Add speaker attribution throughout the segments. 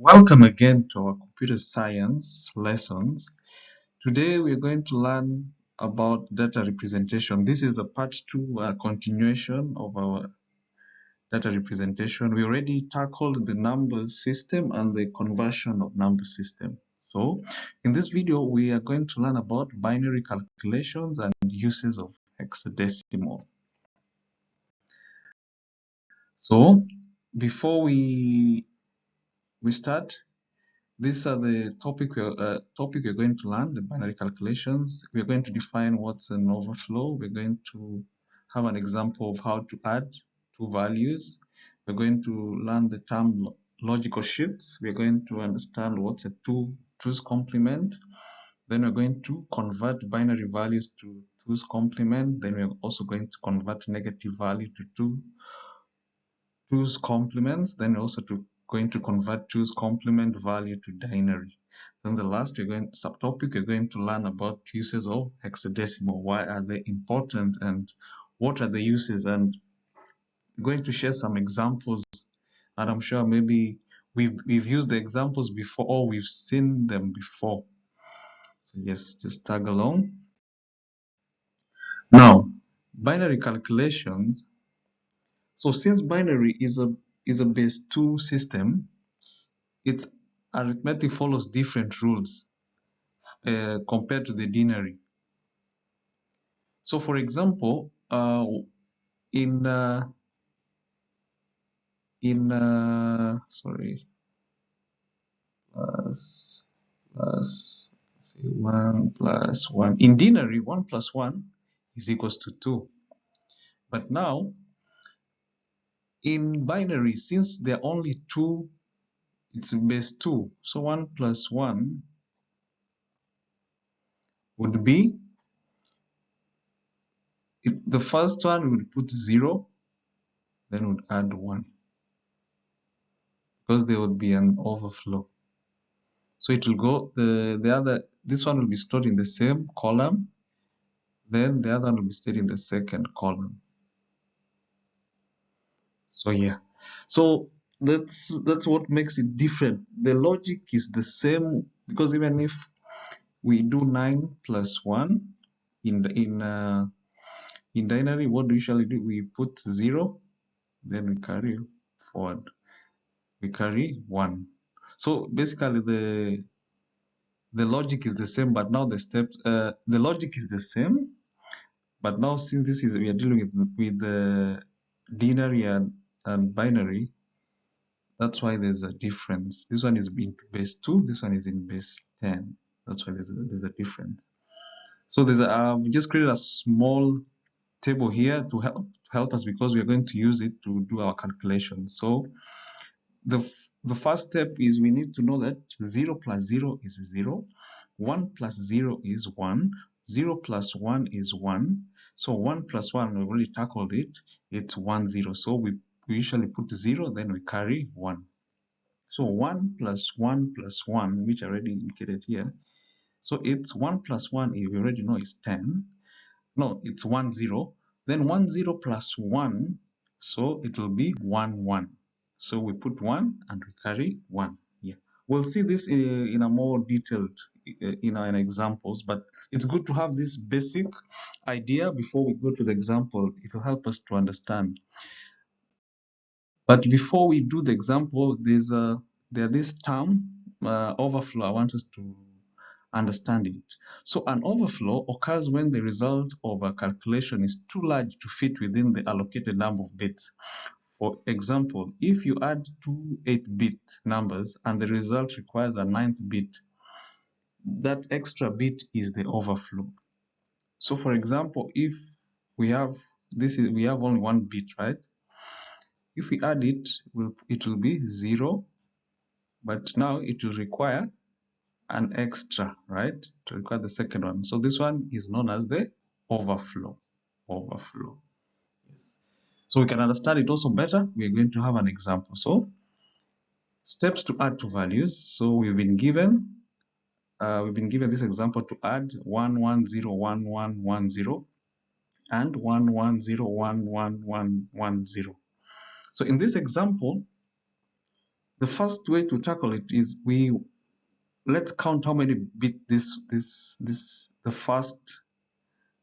Speaker 1: Welcome again to our computer science lessons. Today we are going to learn about data representation. This is a part 2, a continuation of our data representation. We already tackled the number system and the conversion of number system. So in this video, we are going to learn about binary calculations and uses of hexadecimal. So before we start, these are the topic we're going to learn, the binary calculations. We're going to define what's an overflow. We're going to have an example of how to add two values. We're going to learn the term logical shifts. We're going to understand what's a two's complement. Then we're going to convert binary values to two's complement. Then we're also going to convert negative value to two's complements. Then we're also going to convert two's complement value to binary. Then the last subtopic, we're going to learn about uses of hexadecimal. Why are they important and what are the uses? And we're going to share some examples, and I'm sure maybe we've used the examples before or we've seen them before. So yes, just tag along. Now, binary calculations. So since binary is a base 2 system, its arithmetic follows different rules compared to the denary. So for example, sorry, plus say 1 plus 1. In denary, 1 plus 1 is equals to 2. But now, in binary, since there are only two, it's base 2. So 1 plus 1 would be, the first one would put 0, then would add 1. Because there would be an overflow. So it will go, this one will be stored in the same column, then the other one will be stored in the second column. So yeah, so that's what makes it different. The logic is the same, because even if we do 9 plus 1 in binary, what do we usually do? We put 0, then we carry forward, we carry 1. So basically the logic is the same, but now the logic is the same, but now since we are dealing with the denary and binary, that's why there's a difference. This one is in base 2, this one is in base 10. That's why there's a difference. So we just created a small table here to help us, because we are going to use it to do our calculations. So the first step is we need to know that 0 plus 0 is 0, 1 plus 0 is 1, 0 plus 1 is 1. So 1 plus 1, we've already tackled it, it's 1, 0. So we usually put 0, then we carry 1. So 1 plus 1 plus 1, which I already indicated here. So it's 1 plus 1, we already know is 10. No, it's 1, 0. Then 1, 0 plus 1, so it will be 1, 1. So we put 1 and we carry 1. Yeah, we'll see this in a more detailed in examples, but it's good to have this basic idea before we go to the example. It will help us to understand. But before we do the example, there's this term overflow. I want us to understand it. So an overflow occurs when the result of a calculation is too large to fit within the allocated number of bits. For example, if you add two 8-bit numbers and the result requires a 9th bit, that extra bit is the overflow. So for example, if we have only 1 bit, right? If we add it, it will be 0, but now it will require an extra, right, to require the second one. So this one is known as the overflow. So we can understand it also better. We're going to have an example. So steps to add two values. So we've been given this example to add 1101110 and 1101110. So in this example, the first way to tackle it is let's count how many bits the first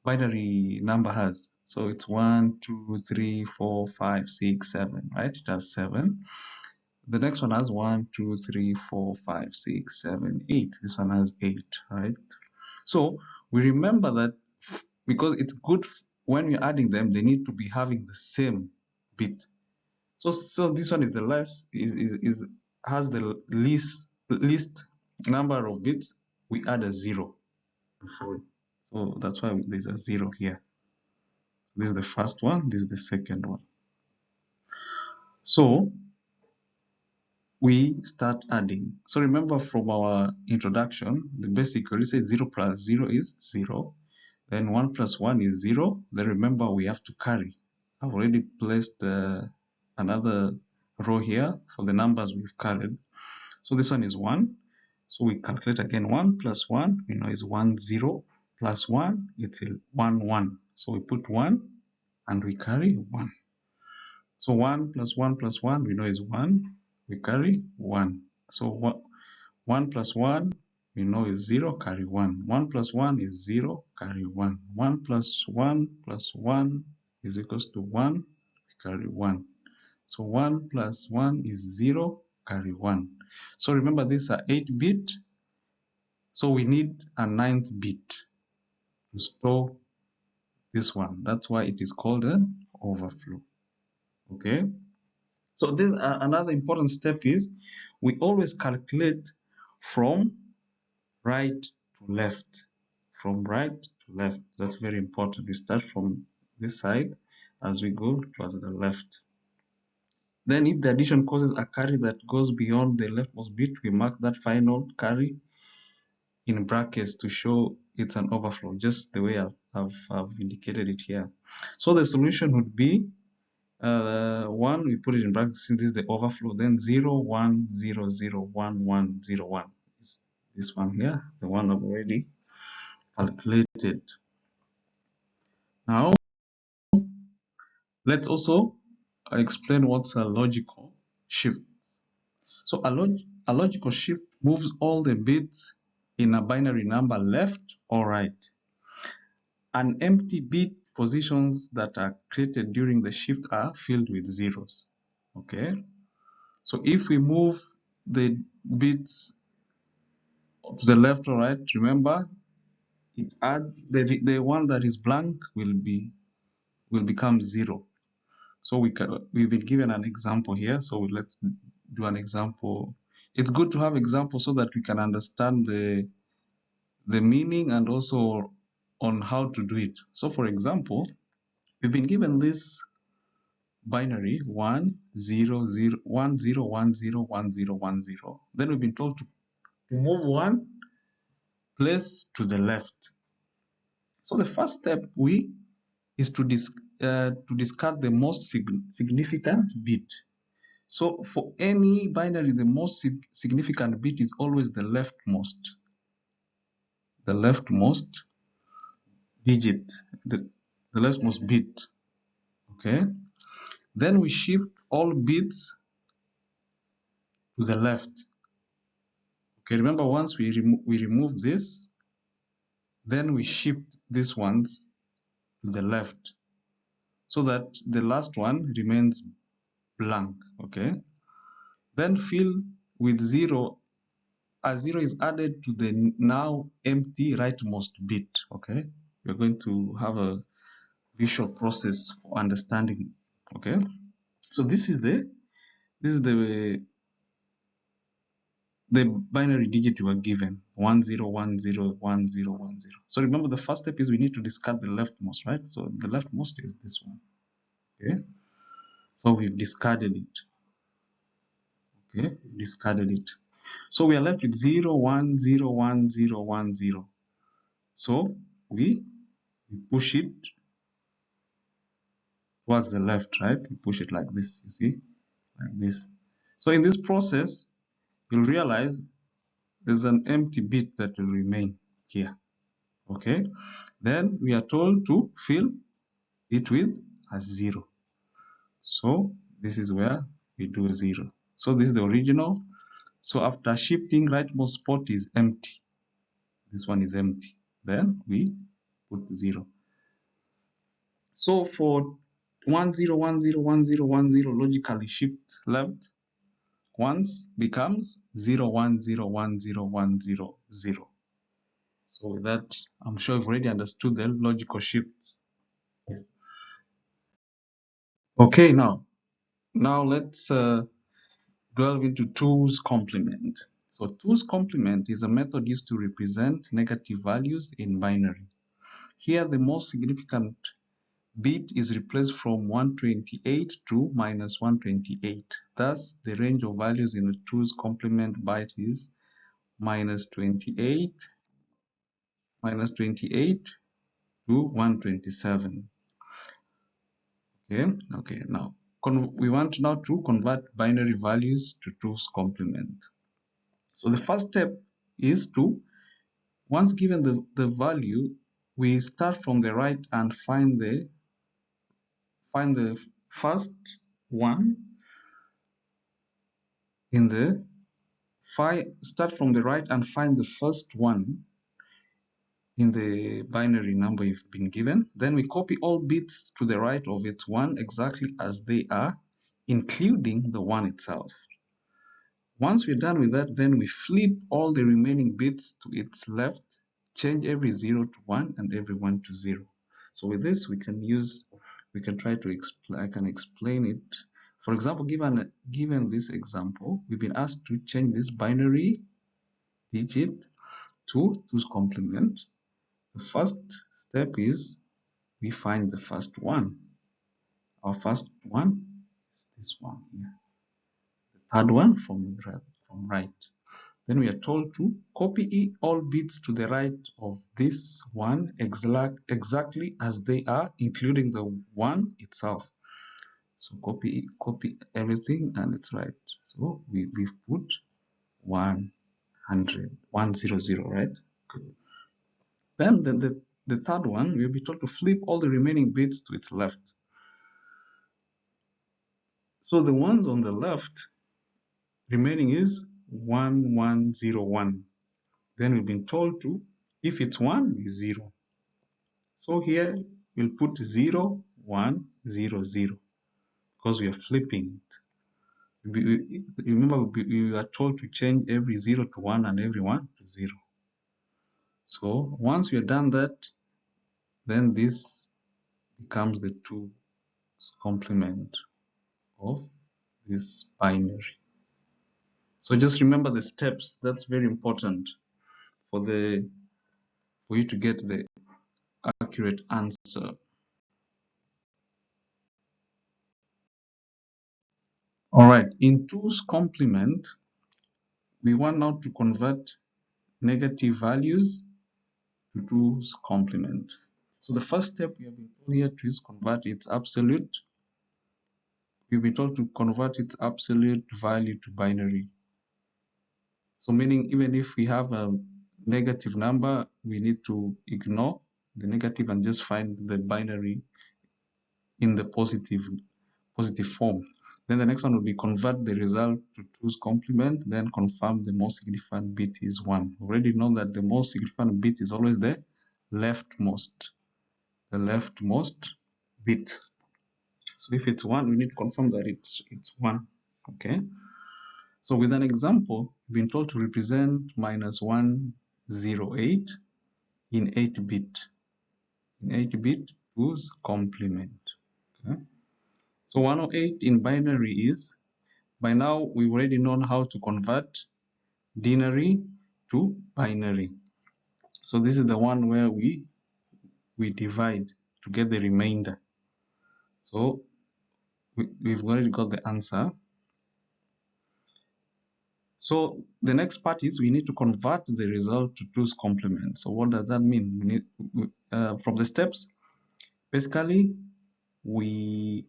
Speaker 1: binary number has. So it's 1, 2, 3, 4, 5, 6, 7, right? It has 7. The next one has 1, 2, 3, 4, 5, 6, 7, 8. This one has 8, right? So we remember that because it's good when we're adding them, they need to be having the same bit. So this one is the less has the least number of bits. We add a 0 before it. So that's why there's a 0 here. This is the first one, this is the second one. So we start adding. So remember from our introduction, the basic, we said 0 plus 0 is 0. Then 1 plus 1 is 0. Then remember we have to carry. I've already placed another row here for the numbers we've carried. So this one is 1. So we calculate again 1 plus 1, we know is 1, 0. Plus 1, it's 1, 1. So we put 1 and we carry 1. So 1 plus 1 plus 1, we know is 1. We carry 1. So 1 plus 1, we know is 0, carry 1. 1 plus 1 is 0, carry 1. 1 plus 1 plus 1 is equals to 1, we carry 1. So 1 plus 1 is 0, carry 1. So remember these are 8-bit. So we need a 9th bit to store this one. That's why it is called an overflow. Okay. So this another important step is we always calculate from right to left. From right to left. That's very important. We start from this side as we go towards the left. Then if the addition causes a carry that goes beyond the leftmost bit, we mark that final carry in brackets to show it's an overflow, just the way I've indicated it here. So the solution would be 1, we put it in brackets since this is the overflow, then 0, 1, 0, 0, 1, 1, 0, 1. This one here, the one I've already calculated. Now, let's also explain what's a logical shift. So a logical shift moves all the bits in a binary number left or right. An empty bit positions that are created during the shift are filled with zeros. Okay. So if we move the bits to the left or right, remember it adds the one that is blank will become 0. So we've been given an example here. So let's do an example. It's good to have examples so that we can understand the meaning and also on how to do it. So for example, we've been given this binary 1 0 0 1 0 1 0 1 0 1 0. Then we've been told to move one place to the left. So the first step is to discard the most significant bit. So for any binary, the most significant bit is always the leftmost. The leftmost digit, the leftmost bit. Okay. Then we shift all bits to the left. Okay, remember once we remove this, then we shift these ones to the left so that the last one remains blank. Okay. Then fill with 0 as 0 is added to the now empty rightmost bit. Okay. We're going to have a visual process for understanding. Okay. So this is the binary digit you are given 1 0 1 0 1 0 1 0. So remember the first step is we need to discard the leftmost, right? So the leftmost is this one. Okay. So we've discarded it. Okay, discarded it. So we are left with 0 1 0 1 0 1 0. So we push it towards the left, right? We push it like this, you see, like this. So in this process, you'll realize there's an empty bit that will remain here. Okay, then we are told to fill it with a 0. So this is where we do 0. So this is the original. So after shifting, rightmost spot is empty. This one is empty. Then we put 0. So for 1 0 1 0 1 0 1 0, logically shift left once becomes 0 1 0 1 0 1 0 0. So with that, I'm sure you've already understood the logical shifts. Yes. Okay, now let's delve into 2's complement. So 2's complement is a method used to represent negative values in binary. Here, the most significant bit is replaced from 128 to minus 128. Thus, the range of values in the 2's complement byte is minus 28 to 127. Okay. Now we want now to convert binary values to 2's complement. So the first step is to, once given the value, we start from the right and find the first one in the start from the right and find the first one in the binary number you've been given. Then we copy all bits to the right of its 1 exactly as they are, including the 1 itself. Once we're done with that, then we flip all the remaining bits to its left, change every 0 to 1 and every 1 to 0. So with this, I can explain it. For example, given this example, we've been asked to change this binary digit to 2's complement. The first step is we find the first one. Our first one is this one here. The third one from right. Then we are told to copy all bits to the right of this one exactly as they are, including the 1 itself. So copy everything and it's right. So we've put 100, 100, right? Good. Then the third one, we'll be told to flip all the remaining bits to its left. So the ones on the left remaining is 1101. Then we've been told to, if it's 1, is 0. So here we'll put 0, 1, 0, 0 because we are flipping it. Remember, we are told to change every 0 to 1 and every 1 to 0. So once we are done that, then this becomes the 2's complement of this binary. So just remember the steps. That's very important for you to get the accurate answer. All right, in 2's complement, we want now to convert negative values to 2's complement. So the first step we have been told here to is convert its absolute. We'll be told to convert its absolute value to binary. So meaning even if we have a negative number, we need to ignore the negative and just find the binary in the positive form. Then the next one will be convert the result to 2's complement, then confirm the most significant bit is 1. We already know that the most significant bit is always the leftmost bit. So if it's 1, we need to confirm that it's 1. Okay. So with an example, we've been told to represent minus 108 in 8-bit. In 8-bit 2's complement. Okay. So 108 in binary is, by now we've already known how to convert denary to binary. So this is the one where we divide to get the remainder. So we've already got the answer. So the next part is we need to convert the result to 2's complement. So what does that mean? We need from the steps, basically we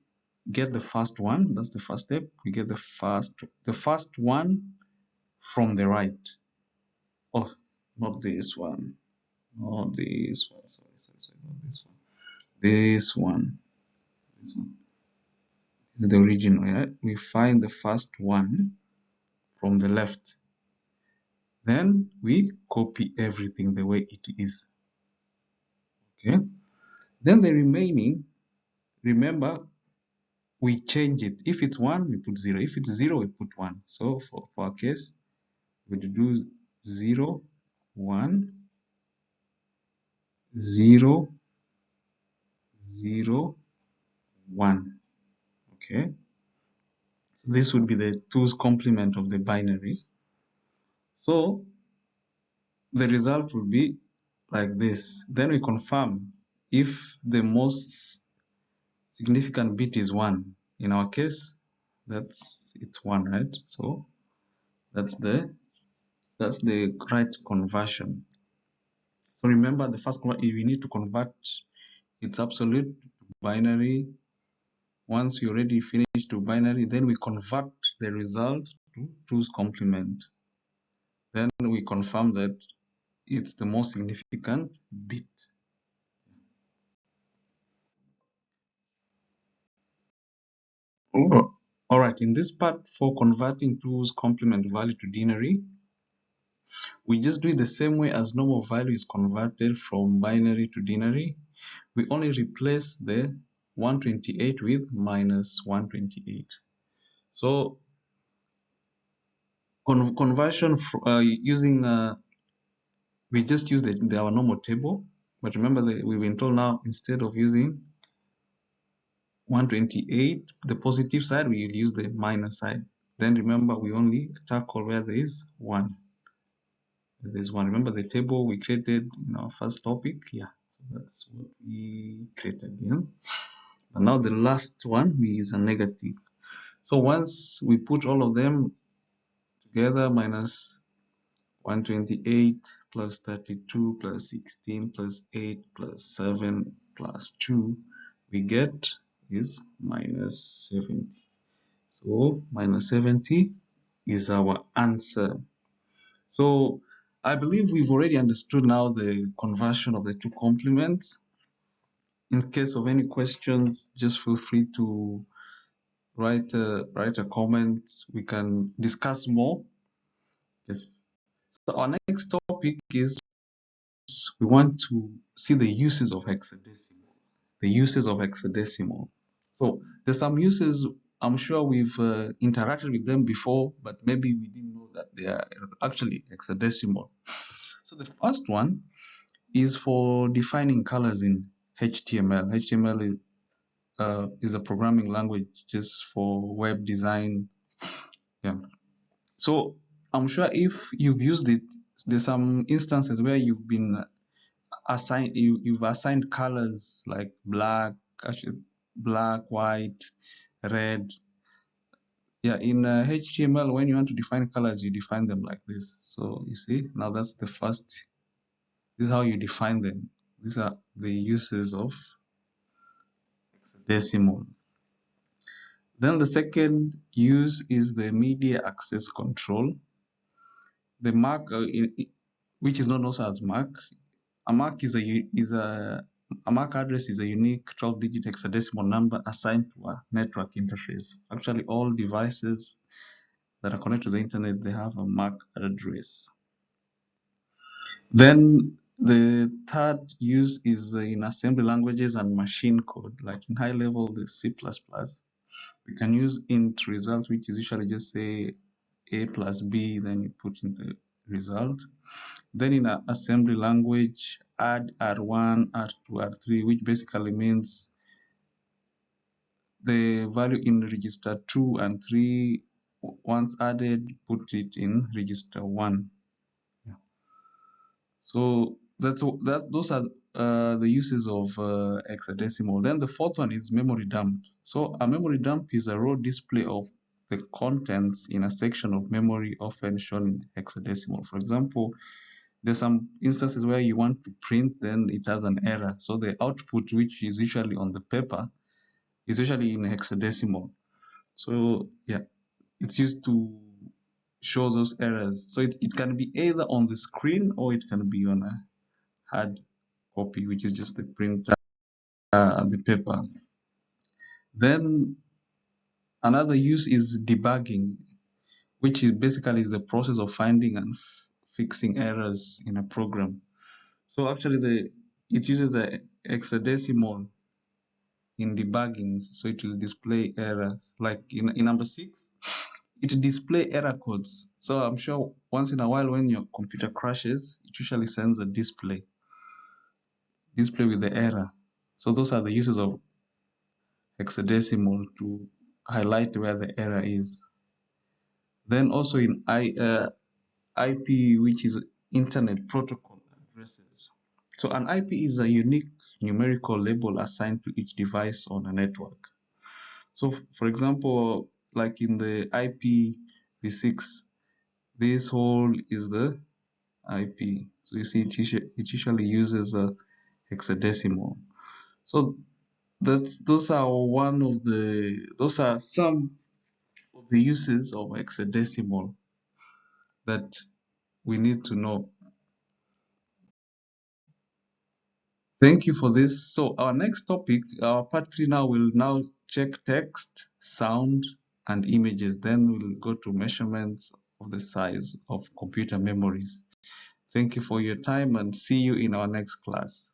Speaker 1: get the first one. That's the first step. We get the first one from the right. Oh, not this one. Not this one. Sorry, not this one. This one. This is the original. Right? We find the first one from the left. Then we copy everything the way it is. Okay. Then the remaining, remember, we change it. If it's 1, we put 0. If it's 0, we put 1. So for our case, we do 0, 1, 0, 0, 1. Okay. This would be the 2's complement of the binary. So the result will be like this. Then we confirm if the most significant bit is 1. In our case, it's 1, right? So that's the right conversion. So remember, the first one, if you need to convert its absolute to binary. Once you already finish to binary, then we convert the result to 2's complement. Then we confirm that it's the most significant bit. All right, in this part for converting 2's complement value to denary, we just do it the same way as normal value is converted from binary to denary. We only replace the 128 with minus 128. So conversion using we just use our normal table, but remember that we've been told now instead of using 128, the positive side, we will use the minus side. Then remember, we only tackle where there is 1. There's 1. Remember the table we created in our first topic? Yeah, so that's what we created here. And now the last one is a negative. So once we put all of them together, minus 128 plus 32 plus 16 plus 8 plus 7 plus 2, we get is minus 70. So minus 70 is our answer. So I believe we've already understood now the conversion of the 2 complements. In case of any questions, just feel free to write a comment. We can discuss more. Yes. So our next topic is we want to see the uses of hexadecimal. The uses of hexadecimal. So there's some uses, I'm sure we've interacted with them before, but maybe we didn't know that they are actually hexadecimal. So the first one is for defining colors in HTML. HTML is a programming language just for web design. Yeah. So I'm sure if you've used it, there's some instances where you've been you've assigned colors like black, white, red. Yeah, in HTML, when you want to define colors, you define them like this. So you see, now that's the first. This is how you define them. These are the uses of hexadecimal. Then the second use is the media access control. The mark, which is known also as MAC. A MAC a MAC address is a unique 12-digit hexadecimal number assigned to a network interface. Actually, all devices that are connected to the internet, they have a MAC address. Then the third use is in assembly languages and machine code, like in high level, the C++. We can use int result, which is usually just say A plus B, then you put in the result. Then in an assembly language, add R1, R2, R3, which basically means the value in register 2 and 3, once added, put it in register 1. Yeah. So those are the uses of hexadecimal. Then the fourth one is memory dump. So a memory dump is a raw display of the contents in a section of memory, often shown in hexadecimal. For example, there's some instances where you want to print, then it has an error. So the output, which is usually on the paper, is usually in hexadecimal. So yeah, it's used to show those errors. So it can be either on the screen or it can be on a hard copy, which is just the printer and the paper. Then another use is debugging. which is basically is the process of finding and fixing errors in a program. So actually it uses a hexadecimal in debugging, so it will display errors. Like in number 6, it display error codes. So I'm sure once in a while when your computer crashes, it usually sends a display with the error. So those are the uses of hexadecimal to highlight where the error is. Then also in IP, which is Internet Protocol addresses. So an IP is a unique numerical label assigned to each device on a network. So for example, like in the IPv6, this whole is the IP. So you see it usually uses a hexadecimal. So those are some of the uses of hexadecimal that we need to know. Thank you for this. So our next topic, our part 3 now, will now check text, sound, and images. Then we'll go to measurements of the size of computer memories. Thank you for your time and see you in our next class.